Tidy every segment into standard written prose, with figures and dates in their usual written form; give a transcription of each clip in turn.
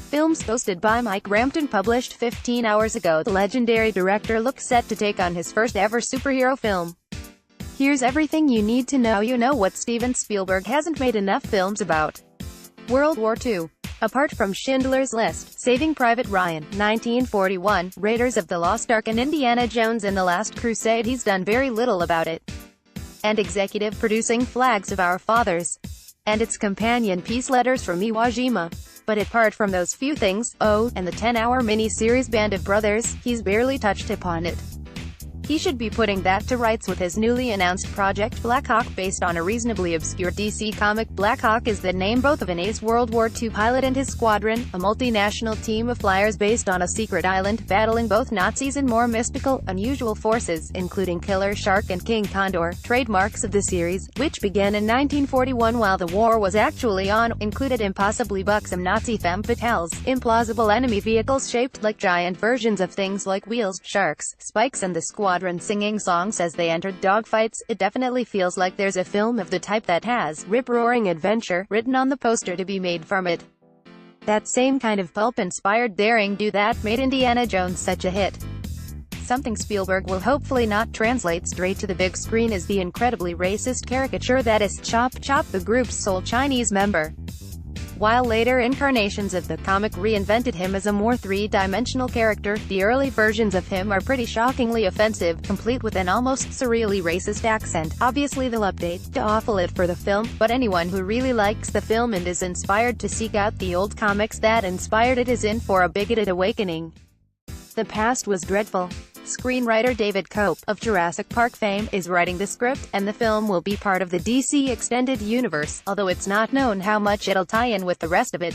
Films posted by Mike Rampton published 15 hours ago. The legendary director looks set to take on his first ever superhero film. Here's everything you need to know. You know what Steven Spielberg hasn't made enough films about. World War II. Apart from Schindler's List, Saving Private Ryan, 1941, Raiders of the Lost Ark and Indiana Jones and the Last Crusade, he's done very little about it. And executive producing Flags of Our Fathers and its companion piece Letters From Iwo Jima. But apart from those few things, and the 10-hour mini-series Band of Brothers, he's barely touched upon it. He should be putting that to rights with his newly announced project Blackhawk, based on a reasonably obscure DC comic. Blackhawk is the name both of an ace World War II pilot and his squadron, a multinational team of flyers based on a secret island, battling both Nazis and more mystical, unusual forces, including Killer Shark and King Condor, trademarks of the series, which began in 1941 while the war was actually on, included impossibly buxom Nazi femme fatales, implausible enemy vehicles shaped like giant versions of things like wheels, sharks, spikes and the squadron singing songs as they entered dogfights. It definitely feels like there's a film of the type that has rip-roaring adventure written on the poster to be made from it. That same kind of pulp-inspired daring do that made Indiana Jones such a hit. Something Spielberg will hopefully not translate straight to the big screen is the incredibly racist caricature that is Chop Chop, the group's sole Chinese member. While later incarnations of the comic reinvented him as a more three-dimensional character, the early versions of him are pretty shockingly offensive, complete with an almost surreally racist accent. Obviously they'll update to awful it for the film, but anyone who really likes the film and is inspired to seek out the old comics that inspired it is in for a bigoted awakening. The past was dreadful. Screenwriter David Koepp, of Jurassic Park fame, is writing the script, and the film will be part of the DC Extended Universe, although it's not known how much it'll tie in with the rest of it.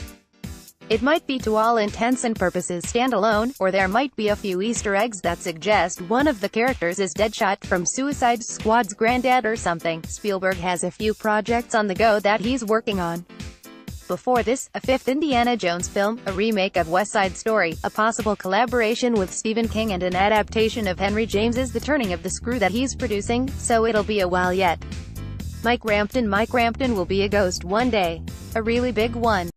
It might be to all intents and purposes standalone, or there might be a few Easter eggs that suggest one of the characters is Deadshot from Suicide Squad's granddad or something. Spielberg has a few projects on the go that he's working on. Before this, a fifth Indiana Jones film, a remake of West Side Story, a possible collaboration with Stephen King and an adaptation of Henry James's The Turning of the Screw that he's producing, so it'll be a while yet. Mike Rampton will be a ghost one day. A really big one.